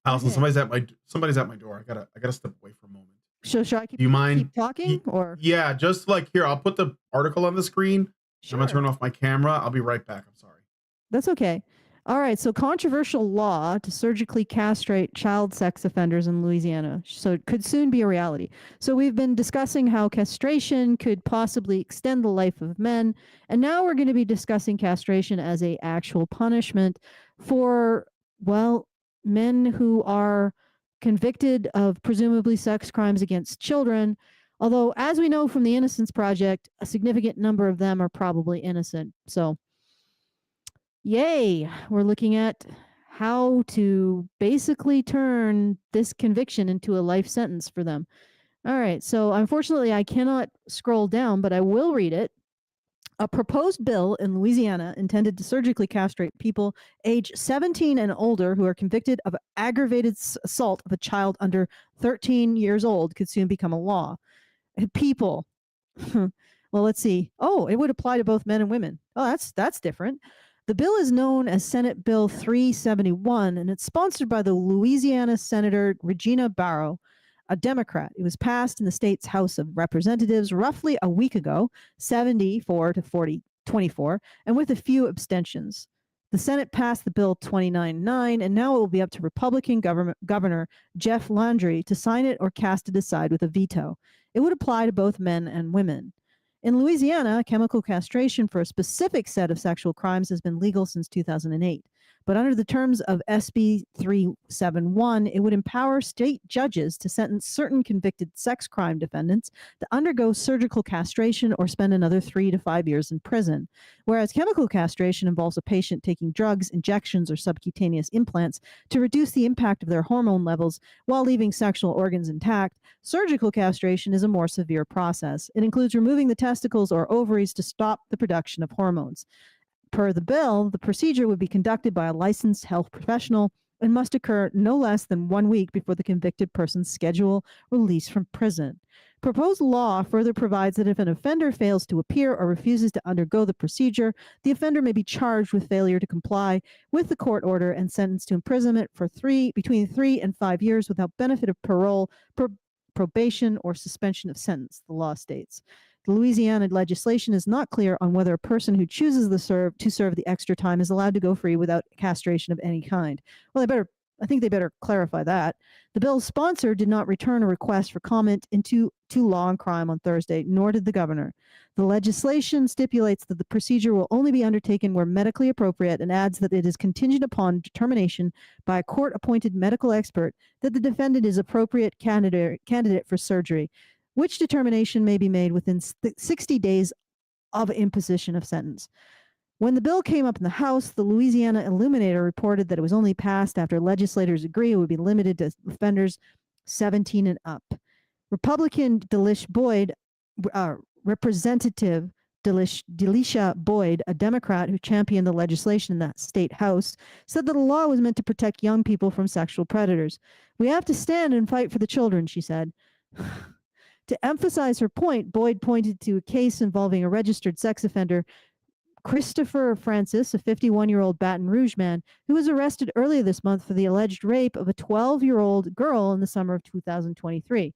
Allison, somebody's at my door. I gotta step away for a moment. Should I keep talking? Or yeah, just like here, I'll put the article on the screen. Sure. I'm gonna turn off my camera. I'll be right back. I'm sorry. That's okay. All right. So controversial law to surgically castrate child sex offenders in Louisiana. So it could soon be a reality. So we've been discussing how castration could possibly extend the life of men. And now we're going to be discussing castration as a actual punishment for, men who are convicted of presumably sex crimes against children. Although, as we know from the Innocence Project, a significant number of them are probably innocent. So, yay, we're looking at how to basically turn this conviction into a life sentence for them. All right, so unfortunately, I cannot scroll down, but I will read it. A proposed bill in Louisiana intended to surgically castrate people age 17 and older who are convicted of aggravated assault of a child under 13 years old could soon become a law. People. Well, let's see. Oh, it would apply to both men and women. Oh, that's different. The bill is known as Senate Bill 371, and it's sponsored by the Louisiana Senator Regina Barrow, a Democrat. It was passed in the state's House of Representatives roughly a week ago, 74 to 24, and with a few abstentions. The Senate passed the bill 29-9, and now it will be up to Republican Governor Jeff Landry to sign it or cast it aside with a veto. It would apply to both men and women. In Louisiana, chemical castration for a specific set of sexual crimes has been legal since 2008. But under the terms of SB 371, it would empower state judges to sentence certain convicted sex crime defendants to undergo surgical castration or spend another 3 to 5 years in prison. Whereas chemical castration involves a patient taking drugs, injections, or subcutaneous implants to reduce the impact of their hormone levels while leaving sexual organs intact, surgical castration is a more severe process. It includes removing the testicles or ovaries to stop the production of hormones. Per the bill, the procedure would be conducted by a licensed health professional and must occur no less than 1 week before the convicted person's scheduled release from prison. Proposed law further provides that if an offender fails to appear or refuses to undergo the procedure, the offender may be charged with failure to comply with the court order and sentenced to imprisonment for between 3 and 5 years without benefit of parole, probation, or suspension of sentence, the law states. The Louisiana legislation is not clear on whether a person who chooses to serve the extra time is allowed to go free without castration of any kind. Well, I think they better clarify that. The bill's sponsor did not return a request for comment into Law and Crime on Thursday, nor did the governor. The legislation stipulates that the procedure will only be undertaken where medically appropriate and adds that it is contingent upon determination by a court-appointed medical expert that the defendant is appropriate candidate for surgery, which determination may be made within 60 days of imposition of sentence. When the bill came up in the House, the Louisiana Illuminator reported that it was only passed after legislators agree it would be limited to offenders 17 and up. Representative Delisha Boyd, a Democrat who championed the legislation in that state house, said that the law was meant to protect young people from sexual predators. We have to stand and fight for the children, she said. To emphasize her point, Boyd pointed to a case involving a registered sex offender, Christopher Francis, a 51-year-old Baton Rouge man, who was arrested earlier this month for the alleged rape of a 12-year-old girl in the summer of 2023.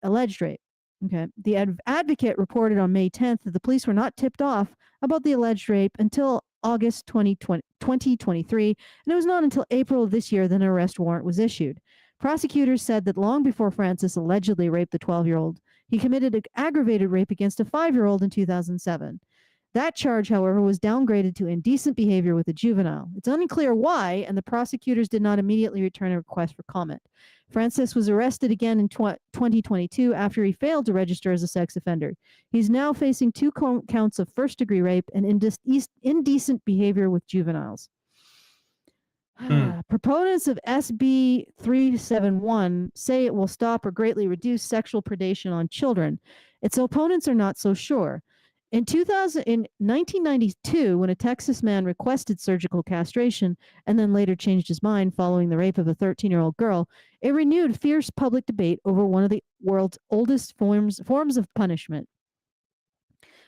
Alleged rape. Okay. The advocate reported on May 10th that the police were not tipped off about the alleged rape until August 2023, and it was not until April of this year that an arrest warrant was issued. Prosecutors said that long before Francis allegedly raped the 12-year-old, he committed an aggravated rape against a 5-year-old in 2007. That charge, however, was downgraded to indecent behavior with a juvenile. It's unclear why, and the prosecutors did not immediately return a request for comment. Francis was arrested again in 2022 after he failed to register as a sex offender. He's now facing 2 counts of first-degree rape and indecent behavior with juveniles. Proponents of SB 371 say it will stop or greatly reduce sexual predation on children. Its opponents are not so sure. In 1992, when a Texas man requested surgical castration and then later changed his mind following the rape of a 13-year-old girl, it renewed fierce public debate over one of the world's oldest forms of punishment.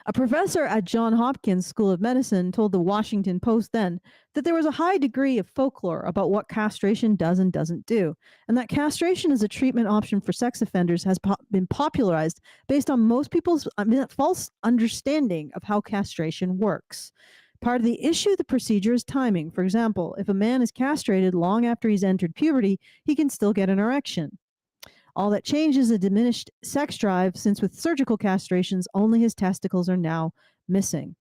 A professor at Johns Hopkins School of Medicine told the Washington Post then that there was a high degree of folklore about what castration does and doesn't do, and that castration as a treatment option for sex offenders has been popularized based on most people's false understanding of how castration works. Part of the issue of the procedure is timing. For example, if a man is castrated long after he's entered puberty, he can still get an erection. All that changes a diminished sex drive, since with surgical castrations, only his testicles are now missing.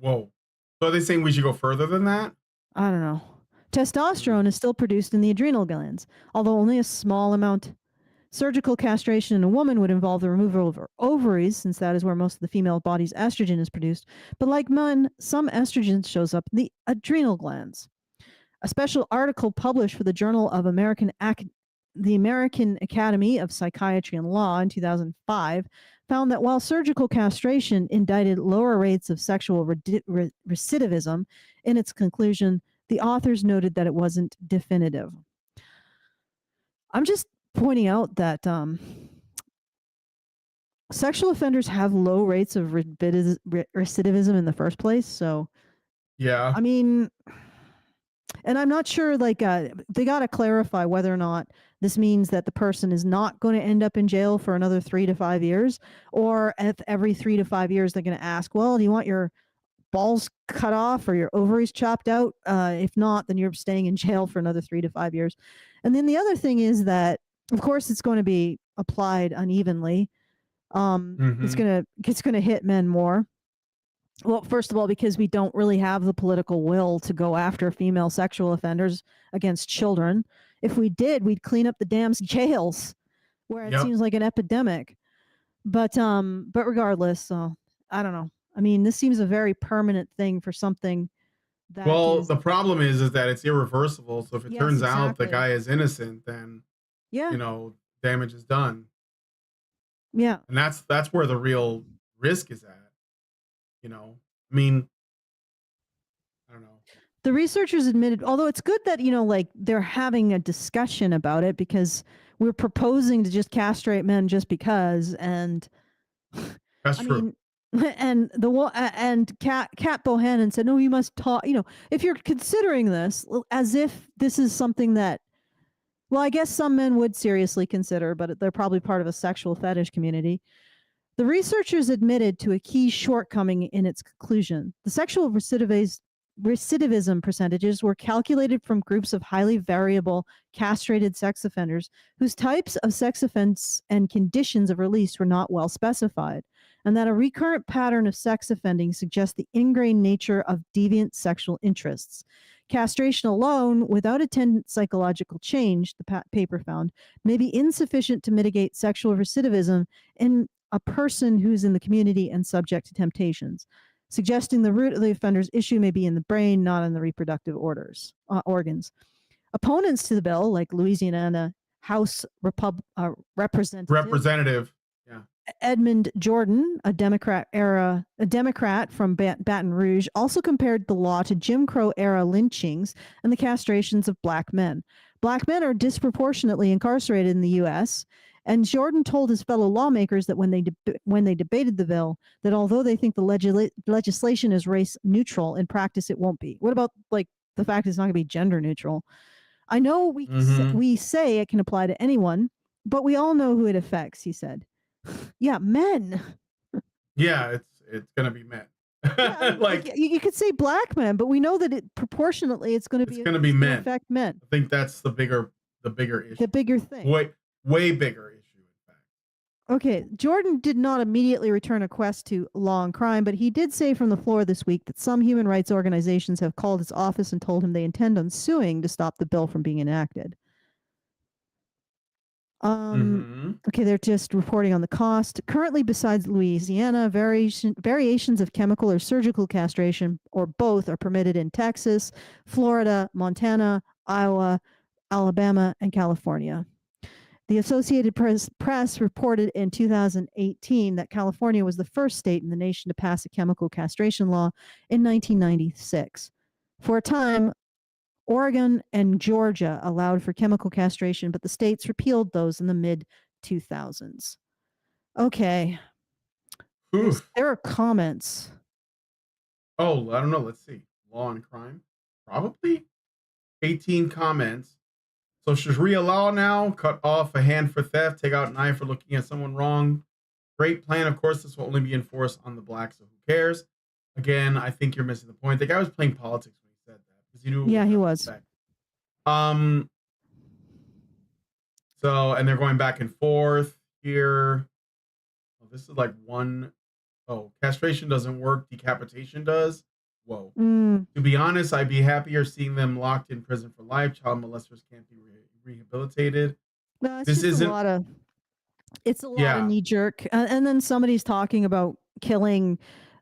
Whoa. So are they saying we should go further than that? I don't know. Testosterone is still produced in the adrenal glands, although only a small amount. Surgical castration in a woman would involve the removal of her ovaries, since that is where most of the female body's estrogen is produced. But like men, some estrogen shows up in the adrenal glands. A special article published for the Journal of the American Academy of Psychiatry and Law in 2005 found that while surgical castration indicted lower rates of sexual recidivism, in its conclusion, the authors noted that it wasn't definitive. I'm just pointing out that sexual offenders have low rates of recidivism in the first place. So, yeah. I mean, and I'm not sure, they got to clarify whether or not this means that the person is not going to end up in jail for another 3 to 5 years, or if every 3 to 5 years they're going to ask, well, do you want your balls cut off or your ovaries chopped out? If not, then you're staying in jail for another 3 to 5 years. And then the other thing is that, of course, it's going to be applied unevenly. It's going to hit men more. Well, first of all, because we don't really have the political will to go after female sexual offenders against children. If we did, we'd clean up the damn jails where it seems like an epidemic. But regardless, I don't know. I mean, this seems a very permanent thing for something that the problem is that it's irreversible. So if it turns out the guy is innocent, then damage is done. Yeah. And that's where the real risk is at. I mean, I don't know. The researchers admitted, although it's good that, they're having a discussion about it, because we're proposing to just castrate men just because, and That's true. and Kat Bohannon said, no, you must talk, if you're considering this as if this is something that, well, I guess some men would seriously consider, but they're probably part of a sexual fetish community. The researchers admitted to a key shortcoming in its conclusion. The sexual recidivism percentages were calculated from groups of highly variable castrated sex offenders whose types of sex offense and conditions of release were not well specified, and that a recurrent pattern of sex offending suggests the ingrained nature of deviant sexual interests. Castration alone, without attendant psychological change, the paper found, may be insufficient to mitigate sexual recidivism in a person who's in the community and subject to temptations, suggesting the root of the offender's issue may be in the brain, not in the reproductive organs. Opponents to the bill, like Louisiana House Representative. Yeah. Edmund Jordan, a Democrat from Baton Rouge, also compared the law to Jim Crow era lynchings and the castrations of black men. Black men are disproportionately incarcerated in the U.S., and Jordan told his fellow lawmakers that when they debated the bill, that although they think the legislation is race neutral, in practice it won't be. What about like the fact it's not going to be gender neutral? I know we say it can apply to anyone, but we all know who it affects, he said. Yeah, men. Yeah, it's going to be men. Yeah, like you could say black men, but we know that it's going to be men. Affect men. I think that's the bigger issue. The bigger thing. Way bigger issue, in fact. Okay, Jordan did not immediately return a quest to law and crime, but he did say from the floor this week that some human rights organizations have called his office and told him they intend on suing to stop the bill from being enacted. Okay, they're just reporting on the cost. Currently, besides Louisiana, variations of chemical or surgical castration, or both, are permitted in Texas, Florida, Montana, Iowa, Alabama, and California. The Associated Press reported in 2018 that California was the first state in the nation to pass a chemical castration law in 1996. For a time, Oregon and Georgia allowed for chemical castration, but the states repealed those in the mid-2000s. Okay. There are comments. Oh, I don't know. Let's see. Law and crime. Probably 18 comments. So Sharia law now, cut off a hand for theft, take out an eye for looking at someone wrong. Great plan. Of course, this will only be enforced on the blacks, so who cares? Again, I think you're missing the point. The guy was playing politics when he said that. Yeah, he was. So, and they're going back and forth here. Oh, this is like one. Oh, castration doesn't work. Decapitation does. Whoa. To be honest, I'd be happier seeing them locked in prison for life. Child molesters can't be rehabilitated. No, it's a lot of knee jerk. And then somebody's talking about killing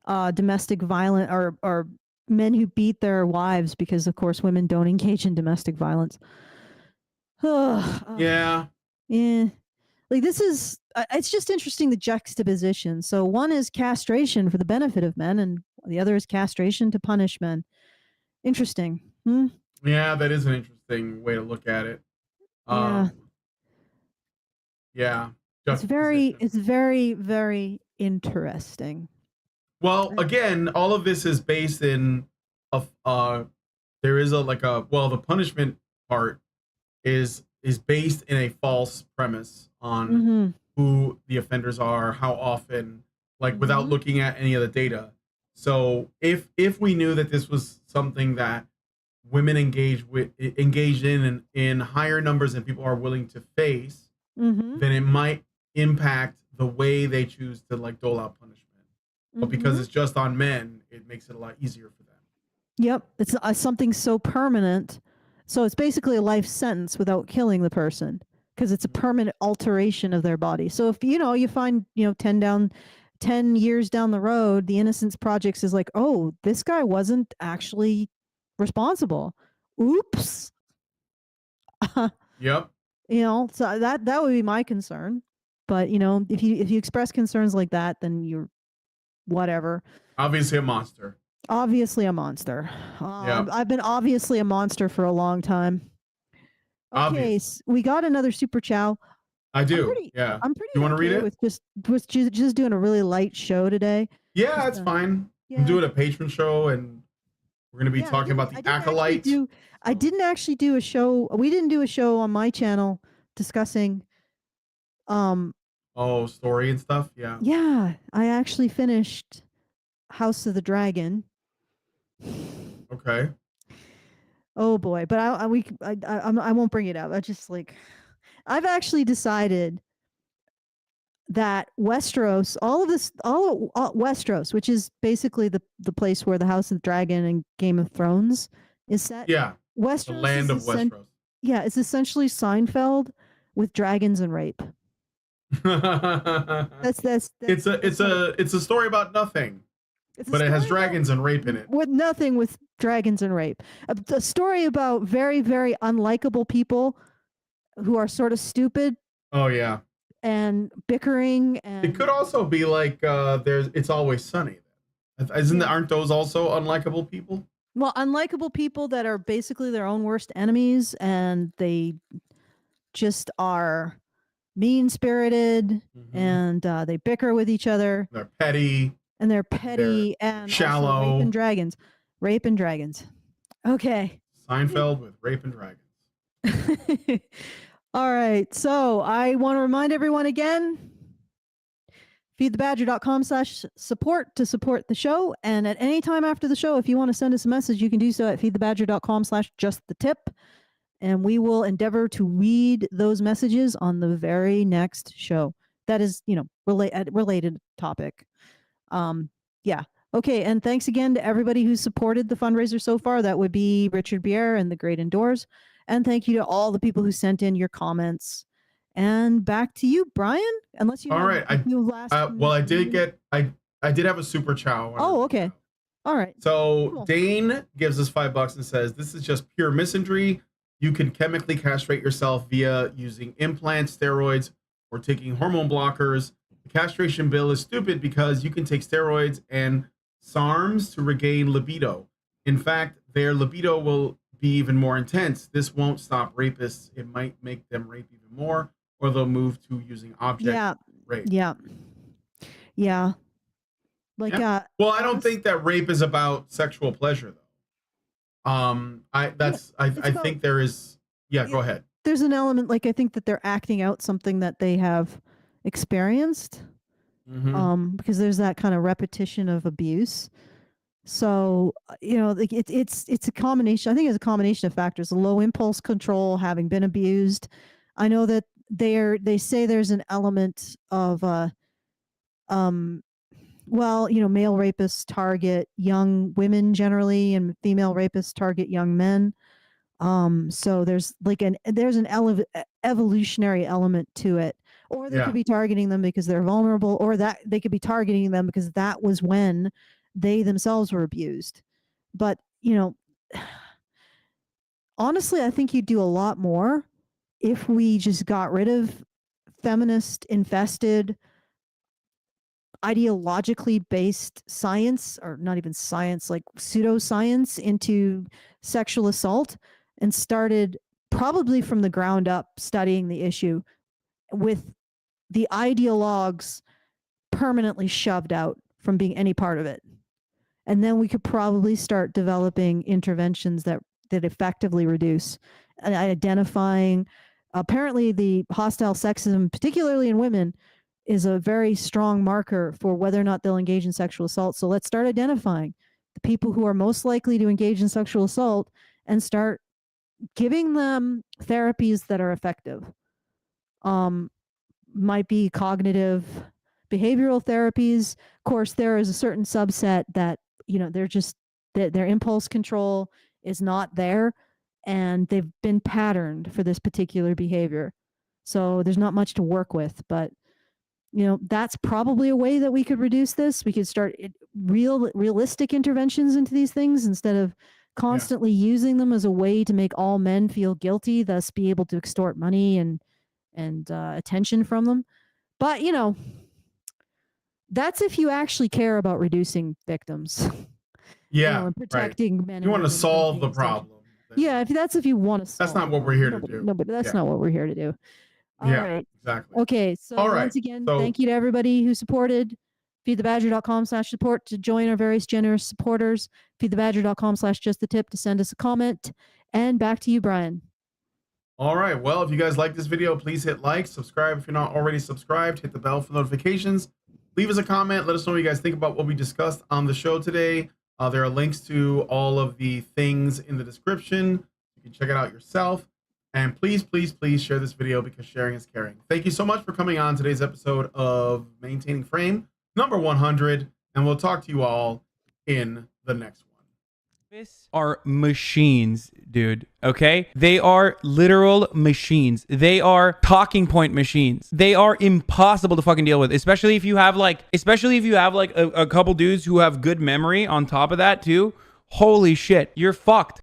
domestic violence or men who beat their wives because, of course, women don't engage in domestic violence. Yeah. Like this is, it's just interesting, the juxtaposition. So one is castration for the benefit of men, and the other is castration to punish men. Interesting. Yeah, that is an interesting way to look at it. Yeah. It's very, very interesting. Well, again, all of this is based in there is the punishment part is based in a false premise on who the offenders are, how often, without looking at any of the data. So if we knew that this was something that women engaged in higher numbers than people are willing to face, then it might impact the way they choose to dole out punishment. But because it's just on men, it makes it a lot easier for them. Yep, it's something so permanent. So it's basically a life sentence without killing the person, because it's a permanent alteration of their body. So if you find 10 years down the road, the Innocence Project is like, oh, this guy wasn't actually responsible. Oops. Yep. So that would be my concern. But if you express concerns like that, then you're whatever. Obviously a monster. I've been obviously a monster for a long time. Okay, we got another Super Chow. I do. Yeah. I'm pretty You want to read it? with just doing a really light show today. Yeah, it's fine. Yeah. I'm doing a patron show, and we're going to be talking about the Acolyte. I didn't actually do a show. We didn't do a show on my channel discussing story and stuff. Yeah. Yeah, I actually finished House of the Dragon. Okay. Oh boy, but I won't bring it up. I just I've actually decided that Westeros, all Westeros, which is basically the place where the House of the Dragon and Game of Thrones is set. Yeah. Westeros, the land of Westeros. Yeah, it's essentially Seinfeld with dragons and rape. That's it's a story about nothing. But it has dragons and rape in it. With nothing with dragons and rape. A story about very, very unlikable people who are sort of stupid. Oh yeah. And bickering, and it could also be like It's Always Sunny. Aren't those also unlikable people? Well, unlikable people that are basically their own worst enemies, and they just are mean-spirited, and they bicker with each other. They're petty. And shallow. Rape and dragons. Okay. Seinfeld with rape and dragons. All right. So I want to remind everyone again, feedthebadger.com/support to support the show. And at any time after the show, if you want to send us a message, you can do so at feedthebadger.com/justthetip. And we will endeavor to read those messages on the very next show. That is, related topic. Yeah. Okay. And thanks again to everybody who supported the fundraiser so far. That would be Richard Bier and the Great Indoors. And thank you to all the people who sent in your comments. And back to you, Brian, unless you all right. I did have a Super Chow. Oh, okay. All right. So cool. Dane gives us $5 and says, this is just pure misandry. You can chemically castrate yourself via using implants, steroids, or taking hormone blockers. The castration bill is stupid because you can take steroids and SARMs to regain libido. In fact, their libido will be even more intense. This won't stop rapists. It might make them rape even more, or they'll move to using object rape. Yeah. Yeah. Well, I don't think that rape is about sexual pleasure, though. I think there is. Yeah, go ahead. There's an element, I think that they're acting out something that they have experienced, because there's that kind of repetition of abuse. So it's a combination. I think it's a combination of factors: low impulse control, having been abused. I know that they say there's an element of male rapists target young women generally, and female rapists target young men. So there's an evolutionary element to it. Or they could be targeting them because they're vulnerable, or that they could be targeting them because that was when they themselves were abused. But, honestly, I think you'd do a lot more if we just got rid of feminist infested, ideologically based science, or not even science, like pseudoscience, into sexual assault, and started probably from the ground up studying the issue with the ideologues permanently shoved out from being any part of it. And then we could probably start developing interventions that effectively reduce and identifying. Apparently the hostile sexism, particularly in women, is a very strong marker for whether or not they'll engage in sexual assault. So let's start identifying the people who are most likely to engage in sexual assault and start giving them therapies that are effective. Might be cognitive behavioral therapies. Of course, there is a certain subset that, they're just, their impulse control is not there, and they've been patterned for this particular behavior. So there's not much to work with, but that's probably a way that we could reduce this. We could start realistic interventions into these things instead of constantly using them as a way to make all men feel guilty, thus be able to extort money and attention from them. But that's if you actually care about reducing victims. Yeah, and protecting men. You want to solve the problem Yeah, if you want to. That's not what we're here to do. No, but that's not what we're here to do. All right. Exactly. Okay, so once again, thank you to everybody who supported. Feedthebadger.com/support to join our various generous supporters. Feedthebadger.com/justthetip to send us a comment. And back to you, Brian. All right. Well, if you guys like this video, please hit like, subscribe if you're not already subscribed, hit the bell for notifications. Leave us a comment. Let us know what you guys think about what we discussed on the show today. There are links to all of the things in the description. You can check it out yourself. And please, please, please share this video because sharing is caring. Thank you so much for coming on today's episode of Maintaining Frame number 100. And we'll talk to you all in the next one. Are machines, dude. Okay, they are literal machines. They are talking point machines. They are impossible to fucking deal with, especially if you have like a couple dudes who have good memory on top of that too. Holy shit, you're fucked.